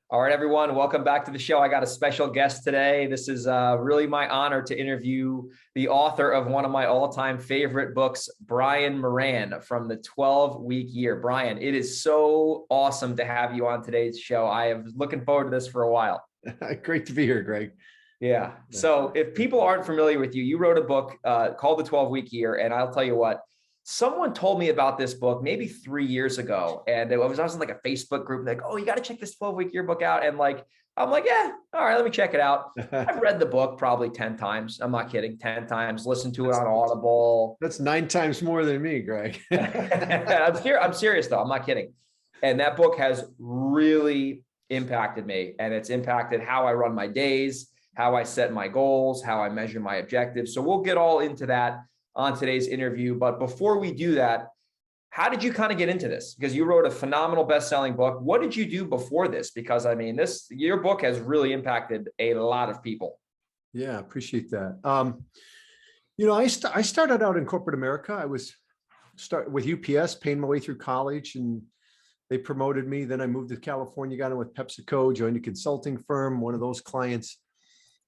All right, everyone, welcome back to the show. I got a special guest today. This is really my honor to interview the author of one of my all-time favorite books, Brian Moran, from the 12-Week Year. Brian, it is so awesome to have you on today's show. I am looking forward to this for a while. Great to be here, Greg. Yeah. So if people aren't familiar with you, you wrote a book called The 12-Week Year, and I'll tell you what, someone told me about this book maybe 3 years ago, and I was in like a Facebook group, like, oh, you got to check this 12-Week Year book out. And I'm like, yeah, all right, let me check it out. I've read the book probably 10 times. I'm not kidding. 10 times, listened to it on Audible. That's 9 times more than me, Greg. I'm serious though. I'm not kidding. And that book has really impacted me, and it's impacted how I run my days, how I set my goals, how I measure my objectives. So we'll get all into that on today's interview. But before we do that, how did you kind of get into this? Because you wrote a phenomenal best-selling book. What did you do before this? Because I mean, your book has really impacted a lot of people. Yeah, appreciate that. I started out in corporate America. I was with UPS, paying my way through college, and they promoted me. Then I moved to California, got in with PepsiCo, joined a consulting firm. One of those clients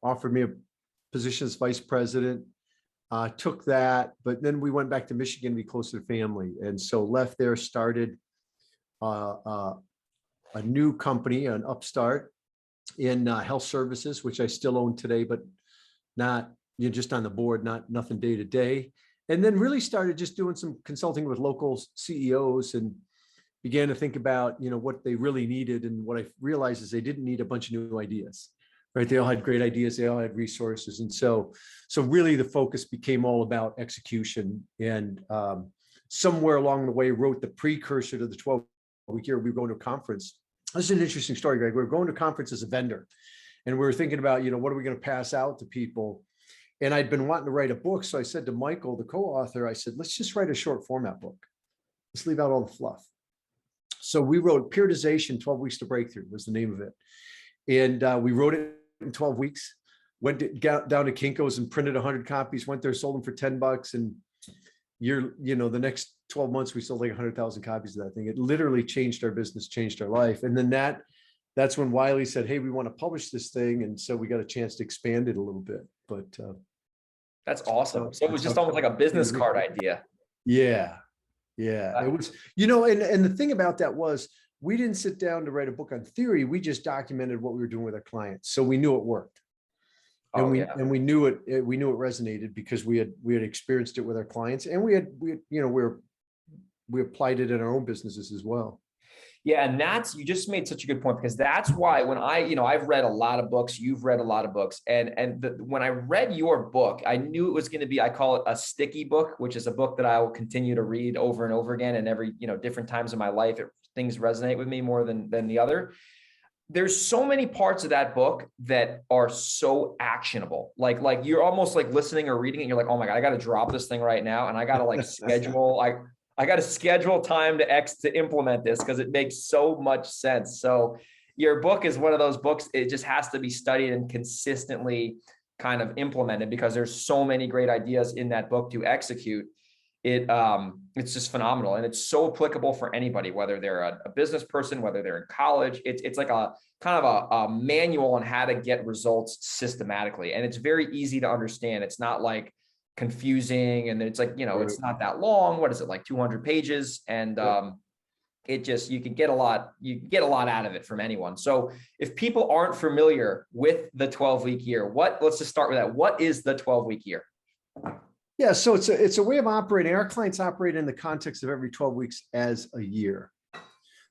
offered me a position as vice president. Took that, but then we went back to Michigan to be closer to family. And so left there, started a new company, an upstart in health services, which I still own today, but not, just on the board, nothing day to day. And then really started just doing some consulting with local CEOs and began to think about, what they really needed. And what I realized is they didn't need a bunch of new ideas. Right. They all had great ideas. They all had resources. And so really the focus became all about execution. And somewhere along the way wrote the precursor to the 12-Week Year. We were going to a conference. This is an interesting story, Greg. We were going to a conference as a vendor, and we were thinking about, what are we going to pass out to people? And I'd been wanting to write a book. So I said to Michael, the co-author, I said, let's just write a short format book. Let's leave out all the fluff. So we wrote Periodization, 12 Weeks to Breakthrough was the name of it. And we wrote it in 12 weeks, went down to Kinko's and printed 100 copies, went there, sold them for $10. And the next 12 months, we sold like 100,000 copies of that thing. It literally changed our business, changed our life. And then that's when Wiley said, hey, we want to publish this thing. And so we got a chance to expand it a little bit, but that's awesome. So it was just almost like a business card idea. Yeah. It was, and the thing about that was, we didn't sit down to write a book on theory. We just documented what we were doing with our clients. So we knew it worked. And we knew it resonated because we had experienced it with our clients, and we applied it in our own businesses as well. Yeah. And you just made such a good point, because that's why when I've read a lot of books, you've read a lot of books. When I read your book, I knew it was going to be, I call it a sticky book, which is a book that I will continue to read over and over again. And every, different times in my life, things resonate with me more than the other. There's so many parts of that book that are so actionable. Like you're almost like listening or reading it. And you're like, oh my God, I got to drop this thing right now. And I got to schedule, I got to schedule time to implement this, because it makes so much sense. So your book is one of those books. It just has to be studied and consistently kind of implemented, because there's so many great ideas in that book to execute. It's just phenomenal, and it's so applicable for anybody, whether they're a business person, whether they're in college. It's like a kind of a manual on how to get results systematically, and it's very easy to understand. It's not like confusing, and it's like, it's not that long. What is it, like 200 pages? And you can get a lot out of it from anyone. So if people aren't familiar with the 12-Week Year, let's just start with that. What is the 12-Week Year? Yeah, so it's a way of operating. Our clients operate in the context of every 12 weeks as a year.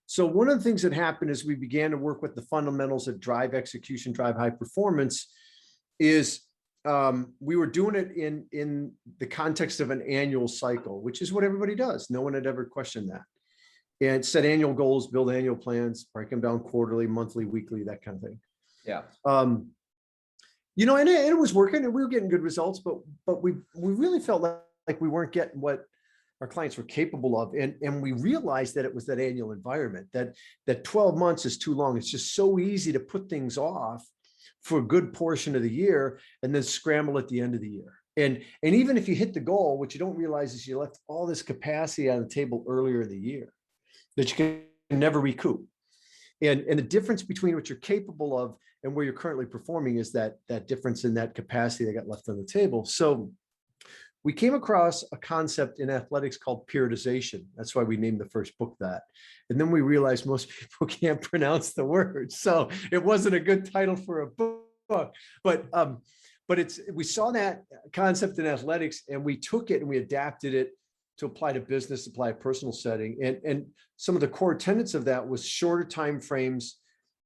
So one of the things that happened as we began to work with the fundamentals that drive execution, drive high performance, is we were doing it in the context of an annual cycle, which is what everybody does. No one had ever questioned that. And set annual goals, build annual plans, break them down quarterly, monthly, weekly, that kind of thing. Yeah. And it was working, and we were getting good results, but we really felt like we weren't getting what our clients were capable of. And we realized that it was that annual environment, that 12 months is too long. It's just so easy to put things off for a good portion of the year and then scramble at the end of the year. And even if you hit the goal, what you don't realize is you left all this capacity on the table earlier in the year that you can never recoup. And the difference between what you're capable of and where you're currently performing is that difference in that capacity that got left on the table. So we came across a concept in athletics called periodization. That's why we named the first book that. And then we realized most people can't pronounce the word. So it wasn't a good title for a book. But we saw that concept in athletics and we took it and we adapted it to apply to business, apply to personal setting. And some of the core tenets of that was shorter time frames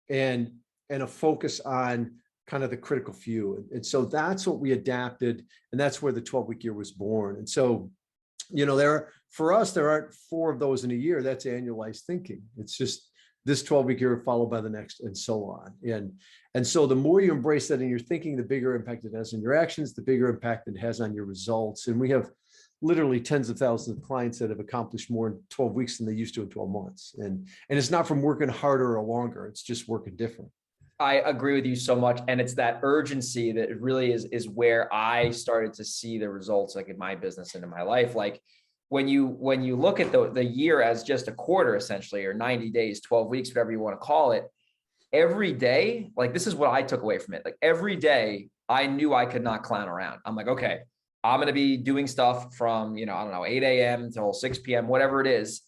and a focus on kind of the critical few. And so that's what we adapted. And that's where the 12-week year was born. And so, for us, there aren't 4 of those in a year. That's annualized thinking. It's just this 12-week year followed by the next and so on. And so the more you embrace that in your thinking, the bigger impact it has on your actions, the bigger impact it has on your results. And we have literally tens of thousands of clients that have accomplished more in 12 weeks than they used to in 12 months. And it's not from working harder or longer. It's just working different. I agree with you so much. And it's that urgency that really is where I started to see the results, like in my business and in my life. Like when you look at the year as just a quarter, essentially, or 90 days, 12 weeks, whatever you want to call it, every day, like this is what I took away from it. Like every day I knew I could not clown around. I'm like, okay, I'm going to be doing stuff from, 8 a.m. till 6 p.m., whatever it is.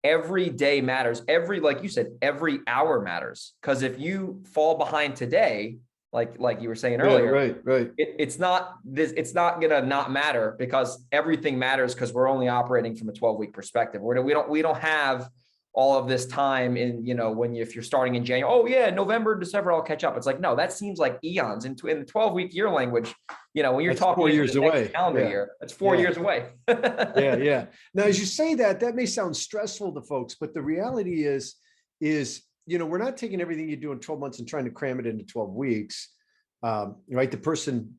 Every day matters. Like you said, every hour matters. Because if you fall behind today, like you were saying earlier, right. It's not going to not matter because everything matters because we're only operating from a 12-week perspective. We don't have all of this time in, if you're starting in January, oh yeah, November, December, I'll catch up. It's like, no, that seems like eons in the 12-week year language, when you're that's talking 4 years away, calendar year, that's 4 years away. Yeah. Now, as you say that may sound stressful to folks, but the reality is, we're not taking everything you do in 12 months and trying to cram it into 12 weeks. Right. The person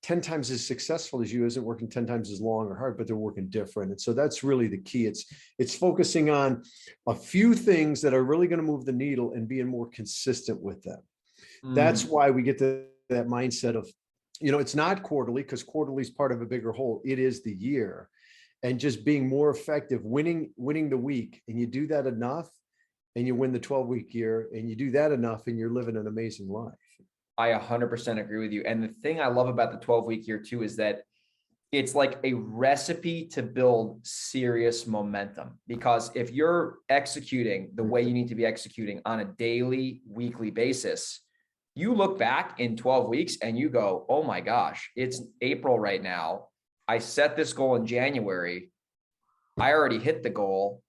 10 times as successful as you isn't working 10 times as long or hard, but they're working different. And so that's really the key. It's focusing on a few things that are really going to move the needle and being more consistent with them. That's why we get to that mindset of, it's not quarterly because quarterly is part of a bigger whole. It is the year, and just being more effective, winning the week. And you do that enough and you win the 12-week year, and you do that enough and you're living an amazing life. I 100% agree with you. And the thing I love about the 12-week year too, is that it's like a recipe to build serious momentum, because if you're executing the way you need to be executing on a daily, weekly basis, you look back in 12 weeks and you go, oh my gosh, it's April right now. I set this goal in January. I already hit the goal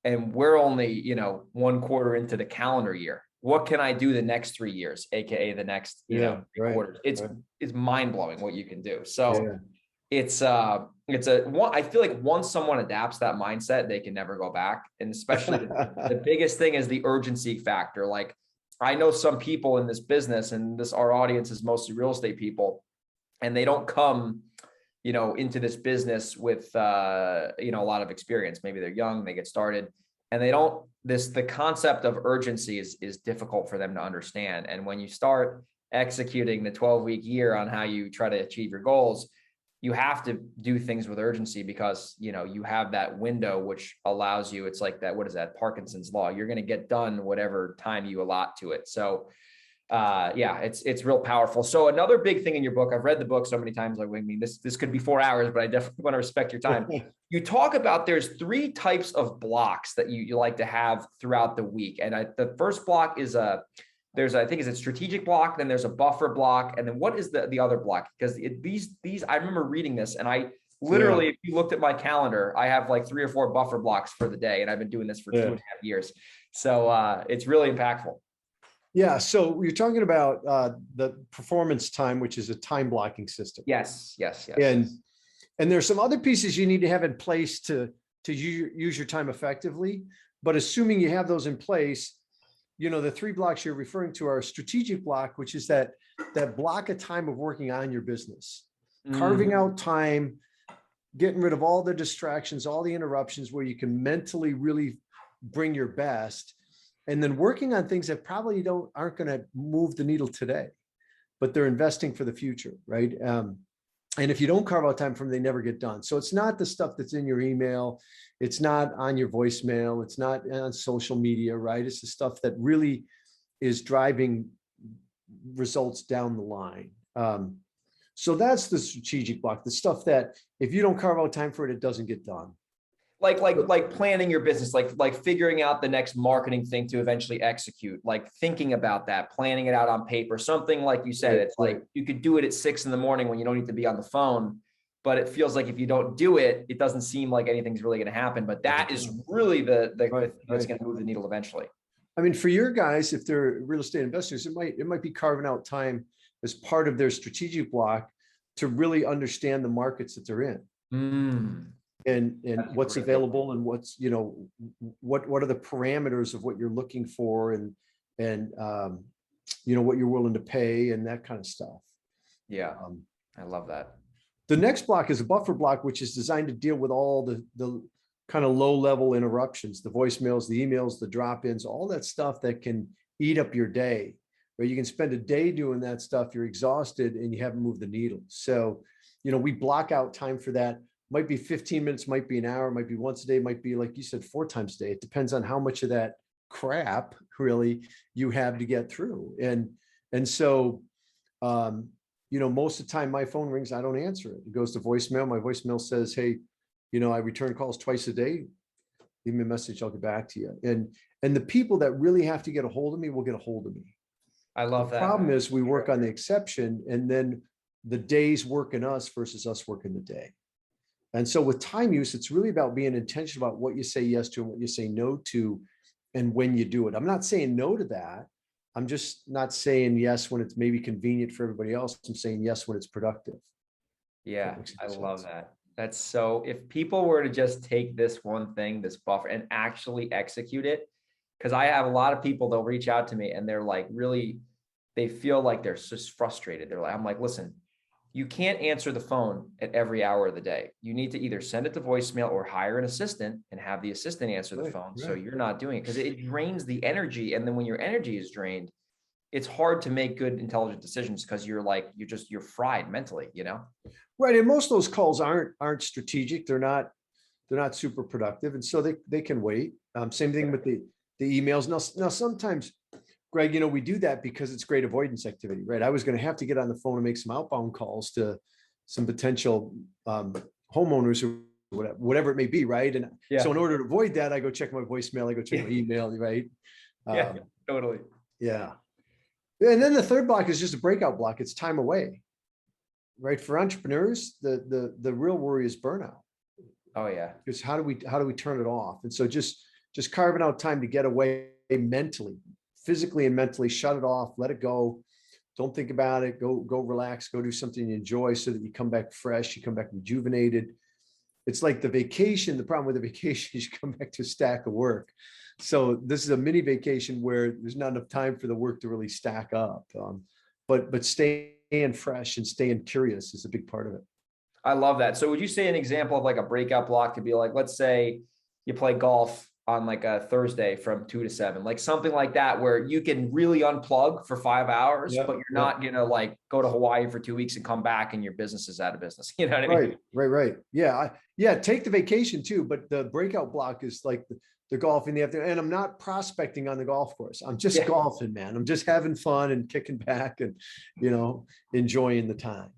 and we're only, 1 quarter into the calendar year. What can I do the next 3 years, AKA the next, 3 quarters? It's mind blowing what you can do. So it's I feel like once someone adapts that mindset, they can never go back. And especially the biggest thing is the urgency factor. Like I know some people in this business, and our audience is mostly real estate people, and they don't come, into this business with, a lot of experience. Maybe they're young, they get started, and the concept of urgency is difficult for them to understand. And when you start executing the 12-week year on how you try to achieve your goals, you have to do things with urgency because, you have that window, which allows you, it's like that, what is that? Parkinson's law. You're going to get done whatever time you allot to it. So it's real powerful. So another big thing in your book, I've read the book so many times, this could be 4 hours, but I definitely want to respect your time. You talk about there's 3 types of blocks that you like to have throughout the week. And the first block is I think it's a strategic block. Then there's a buffer block. And then what is the other block? Because these, I remember reading this and I literally, if you looked at my calendar, I have like 3 or 4 buffer blocks for the day. And I've been doing this for 2.5 years. So it's really impactful. Yeah. So you're talking about the performance time, which is a time blocking system. Yes. And there's some other pieces you need to have in place to use your time effectively. But assuming you have those in place, the 3 blocks you're referring to are a strategic block, which is that block of time of working on your business, carving out time, getting rid of all the distractions, all the interruptions where you can mentally really bring your best. And then working on things that probably aren't going to move the needle today, but they're investing for the future, right? And if you don't carve out time for them, they never get done. So it's not the stuff that's in your email. It's not on your voicemail. It's not on social media, right? It's the stuff that really is driving results down the line. So that's the strategic block, the stuff that if you don't carve out time for it, it doesn't get done. Like planning your business, like figuring out the next marketing thing to eventually execute, like thinking about that, planning it out on paper, something like you said, it's like you could do it at 6 a.m. when you don't need to be on the phone, but it feels like if you don't do it, it doesn't seem like anything's really going to happen. But that is really the thing that's going to move the needle eventually. I mean, for your guys, if they're real estate investors, it might be carving out time as part of their strategic block to really understand the markets that they're in. And what's available and what's, what are the parameters of what you're looking for and what you're willing to pay and that kind of stuff. Yeah. I love that. The next block is a buffer block, which is designed to deal with all the kind of low level interruptions, the voicemails, the emails, the drop-ins, all that stuff that can eat up your day, where you can spend a day doing that stuff. You're exhausted and you haven't moved the needle. So, we block out time for that. Might be 15 minutes, might be an hour, might be once a day, might be, like you said, 4 times a day. It depends on how much of that crap really you have to get through. And so, most of the time my phone rings, I don't answer it. It goes to voicemail. My voicemail says, hey, I return calls twice a day. Leave me a message, I'll get back to you. And the people that really have to get a hold of me will get a hold of me. I love that. The problem is we work on the exception, and then the days working us versus us working the day. And so with time use, it's really about being intentional about what you say yes to and what you say no to, and when you do it. I'm not saying no to that. I'm just not saying yes when it's maybe convenient for everybody else. I'm saying yes when it's productive. Yeah, I love that. That's so, if people were to just take this one thing, this buffer, and actually execute it, because I have a lot of people, they'll reach out to me and they're like, really, they feel like they're just frustrated. They're like, I'm like, listen, you can't answer the phone at every hour of the day. You need to either send it to voicemail or hire an assistant and have the assistant answer the phone. So you're not doing it, because it drains the energy. And then when your energy is drained, it's hard to make good, intelligent decisions because you're fried mentally, Right. And most of those calls aren't strategic. They're not super productive. And so they can wait. Same thing with the emails. Now sometimes, Greg, we do that because it's great avoidance activity, right? I was going to have to get on the phone and make some outbound calls to some potential homeowners or whatever it may be, right? And so in order to avoid that, I go check my voicemail, I go check my email, right? Totally. Yeah. And then the third block is just a breakout block. It's time away, right? For entrepreneurs, the real worry is burnout. Oh yeah. Because how do we turn it off? And so just carving out time to get away mentally, physically and mentally, shut it off, let it go. Don't think about it. Go relax, go do something you enjoy so that you come back fresh, you come back rejuvenated. It's like the vacation. The problem with the vacation is you come back to a stack of work. So this is a mini vacation where there's not enough time for the work to really stack up. But staying fresh and staying curious is a big part of it. I love that. So would you say an example of like a breakout block could be like, let's say you play golf on like a Thursday from 2 to 7, like something like that, where you can really unplug for 5 hours, but you're not going to like go to Hawaii for 2 weeks and come back and your business is out of business. You know what I mean? Right. Yeah. Take the vacation too, but the breakout block is like the golf in the afternoon. And I'm not prospecting on the golf course. I'm just golfing, man. I'm just having fun and kicking back and, enjoying the time.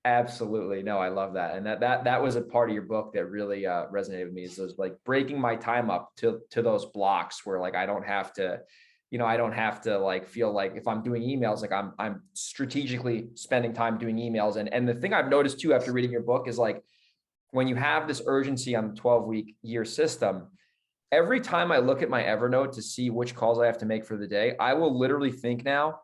Absolutely. No, I love that. And that was a part of your book that really resonated with me, is those like breaking my time up to those blocks where like I don't have to like feel like if I'm doing emails, like I'm strategically spending time doing emails. And the thing I've noticed too, after reading your book, is like when you have this urgency on the 12-week year system, every time I look at my Evernote to see which calls I have to make for the day, I will literally think now,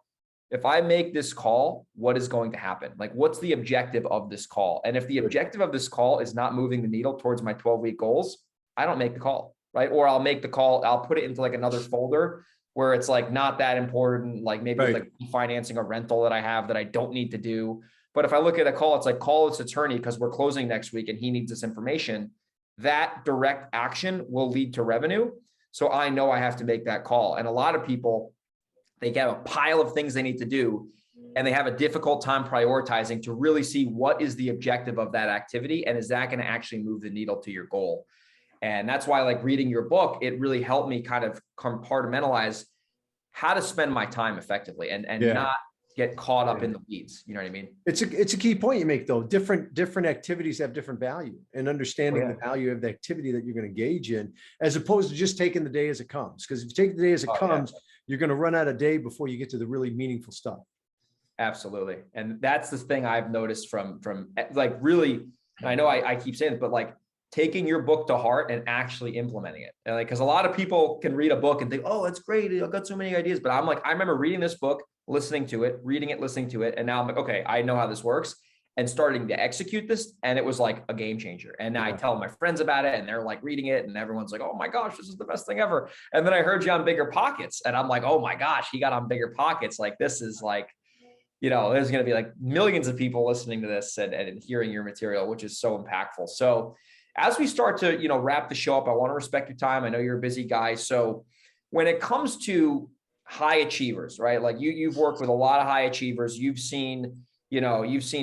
if I make this call, what is going to happen? Like, what's the objective of this call? And if the objective of this call is not moving the needle towards my 12-week goals, I don't make the call, right? Or I'll make the call, I'll put it into like another folder where it's like not that important. Like maybe it's like financing a rental that I have that I don't need to do. But if I look at a call, it's like, call this attorney because we're closing next week and he needs this information. That direct action will lead to revenue. So I know I have to make that call. And a lot of people, they get a pile of things they need to do. and they have a difficult time prioritizing to really see what is the objective of that activity. And is that going to actually move the needle to your goal? And that's why, like, reading your book, it really helped me kind of compartmentalize how to spend my time effectively and not get caught up in the weeds. You know what I mean? It's a key point you make, though. Different activities have different value, and understanding the value of the activity that you're going to engage in, as opposed to just taking the day as it comes. Because if you take the day as it comes, you're going to run out of day before you get to the really meaningful stuff. Absolutely. And that's the thing I've noticed from like, really, and I know I keep saying it, but like, taking your book to heart and actually implementing it. And like, because a lot of people can read a book and think, oh, that's great, I've got so many ideas. But I'm like, I remember reading this book, listening to it, listening to it. And now I'm like, okay, I know how this works, and starting to execute this. And it was like a game changer. And now I tell my friends about it, and they're like reading it, and everyone's like, oh my gosh, this is the best thing ever. And then I heard you on Bigger Pockets, and I'm like, oh my gosh, he got on Bigger Pockets. Like, this is like, you know, there's going to be like millions of people listening to this and hearing your material, which is so impactful. So as we start to, you know, wrap the show up, I want to respect your time. I know you're a busy guy. So when it comes to high achievers, right? Like you've worked with a lot of high achievers. You've seen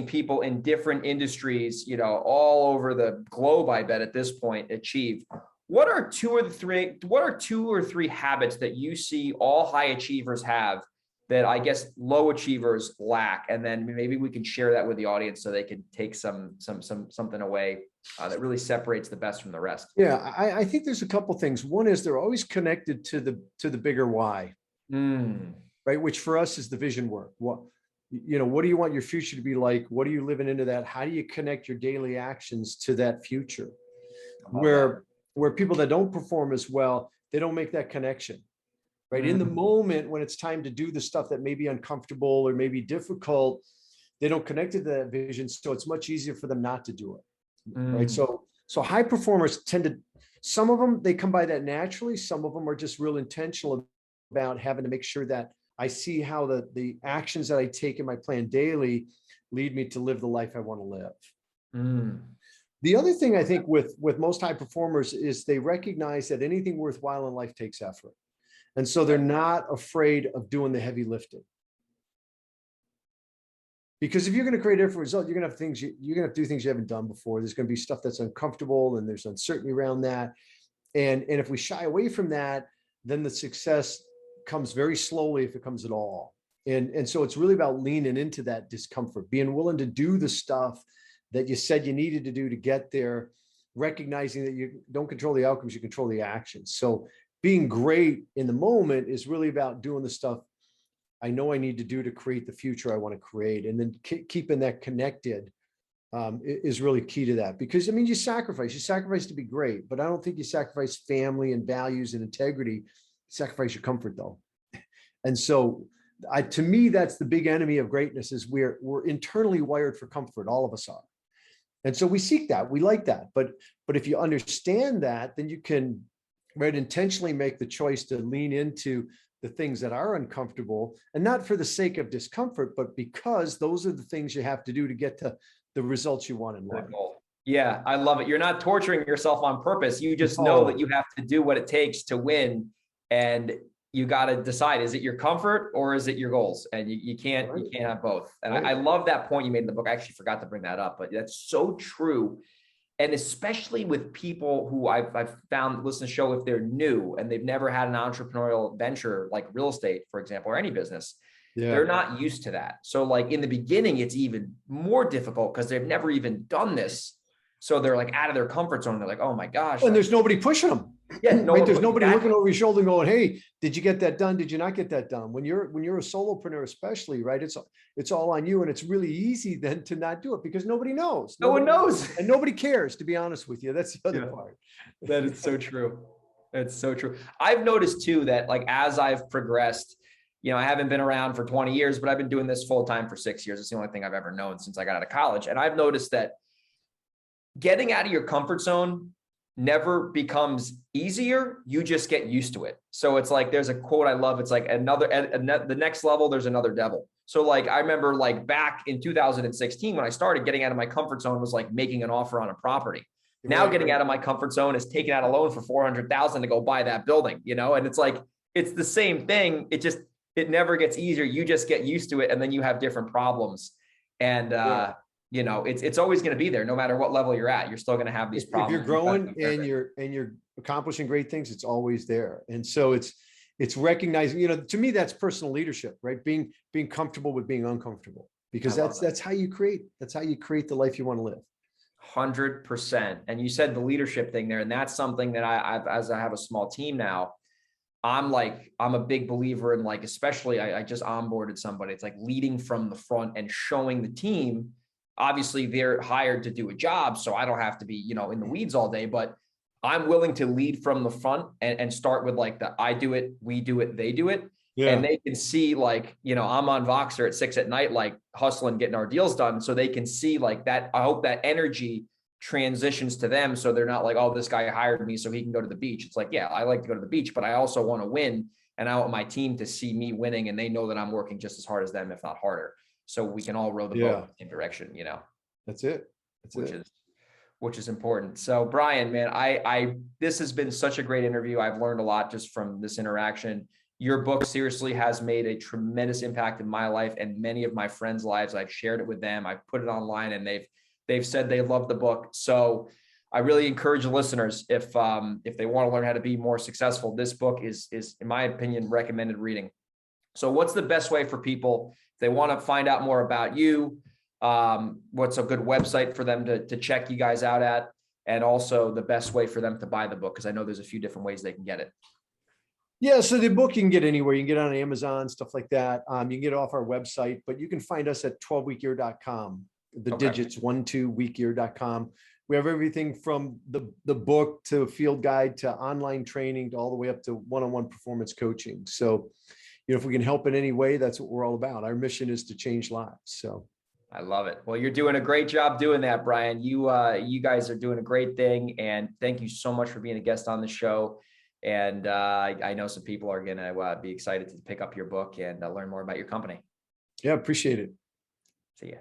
people in different industries, you know, all over the globe, I bet at this point, achieve. What are two or three habits that you see all high achievers have that I guess low achievers lack? And then maybe we can share that with the audience so they can take something away that really separates the best from the rest. Yeah, I think there's a couple things. One is they're always connected to the bigger why, right? Which for us is the vision work. What do you want your future to be like? What are you living into that? How do you connect your daily actions to that future? Where people that don't perform as well, they don't make that connection. Right. In the moment when it's time to do the stuff that may be uncomfortable or may be difficult, they don't connect to that vision. So it's much easier for them not to do it. Right. So high performers tend to, some of them, they come by that naturally. Some of them are just real intentional about having to make sure that I see how the actions that I take in my plan daily lead me to live the life I want to live. The other thing I think with most high performers is they recognize that anything worthwhile in life takes effort. And so they're not afraid of doing the heavy lifting. Because if you're going to create a different result, you're going to have to do things you haven't done before. There's going to be stuff that's uncomfortable, and there's uncertainty around that. And if we shy away from that, then the success comes very slowly, if it comes at all. And so it's really about leaning into that discomfort, being willing to do the stuff that you said you needed to do to get there, recognizing that you don't control the outcomes, you control the actions. So being great in the moment is really about doing the stuff I know I need to do to create the future I want to create. And then keeping that connected is really key to that. Because, I mean, you sacrifice to be great, but I don't think you sacrifice family and values and integrity. You sacrifice your comfort, though. And so to me, that's the big enemy of greatness, is we're internally wired for comfort. All of us are. And so we seek that. We like that. But if you understand that, then you can intentionally make the choice to lean into the things that are uncomfortable, and not for the sake of discomfort, but because those are the things you have to do to get to the results you want in life. Yeah, I love it. You're not torturing yourself on purpose. You just know that you have to do what it takes to win, and you got to decide, is it your comfort or is it your goals? And you can't have both. And I love that point you made in the book. I actually forgot to bring that up, but that's so true. And especially with people who I've found listen to the show, if they're new and they've never had an entrepreneurial venture like real estate, for example, or any business, they're not used to that. So like in the beginning, it's even more difficult because they've never even done this. So they're like out of their comfort zone. They're like, oh my gosh. And there's nobody pushing them. Yeah, right? There's nobody looking over your shoulder and going, hey, did you get that done? Did you not get that done? When you're a solopreneur, especially, right? It's all on you. And it's really easy then to not do it because nobody knows. No one knows. And nobody cares, to be honest with you. That's the other part. That is so true. It's so true. I've noticed too, that like, as I've progressed, I haven't been around for 20 years, but I've been doing this full time for 6 years. It's the only thing I've ever known since I got out of college. And I've noticed that getting out of your comfort zone never becomes easier. You just get used to it. So it's like, there's a quote I love. It's like the next level, there's another devil. So like, I remember like back in 2016, when I started, getting out of my comfort zone was like making an offer on a property. Now getting out of my comfort zone is taking out a loan for $400,000 to go buy that building, and it's like, it's the same thing. It just, it never gets easier. You just get used to it, and then you have different problems. And you know, it's always going to be there, no matter what level you're at. You're still going to have these problems. If you're growing and you're accomplishing great things, it's always there. And so it's recognizing, you know, to me, that's personal leadership, right? Being comfortable with being uncomfortable, because that's how you create the life you want to live. 100%. And you said the leadership thing there, and that's something that as I have a small team now, I'm a big believer in, like, especially I just onboarded somebody. It's like leading from the front and showing the team. Obviously they're hired to do a job, so I don't have to be, you know, in the weeds all day, but I'm willing to lead from the front and start with like the I do it, we do it, they do it. Yeah. And they can see, like, you know, I'm on Voxer at 6 p.m, like hustling, getting our deals done. So they can see like that. I hope that energy transitions to them, so they're not like, oh, this guy hired me so he can go to the beach. It's like, yeah, I like to go to the beach, but I also want to win. And I want my team to see me winning, and they know that I'm working just as hard as them, if not harder. So we can all row the boat in the same direction, you know. That's it. Which is important. So Brian, man, this has been such a great interview. I've learned a lot just from this interaction. Your book seriously has made a tremendous impact in my life and many of my friends' lives. I've shared it with them. I've put it online, and they've said they love the book. So I really encourage the listeners, if they want to learn how to be more successful, this book is in my opinion recommended reading. So what's the best way for people, if they want to find out more about you, what's a good website for them to check you guys out at, and also the best way for them to buy the book? Because I know there's a few different ways they can get it. Yeah, so the book you can get anywhere. You can get it on Amazon, stuff like that. You can get it off our website, but you can find us at 12weekyear.com. The digits 12weekyear.com. We have everything from the book to field guide to online training to all the way up to one-on-one performance coaching. So, you know, if we can help in any way, that's what we're all about. Our mission is to change lives. So I love it. Well, you're doing a great job doing that, Brian. You guys are doing a great thing, and thank you so much for being a guest on the show. And I know some people are going to be excited to pick up your book and learn more about your company. Yeah, appreciate it. See ya.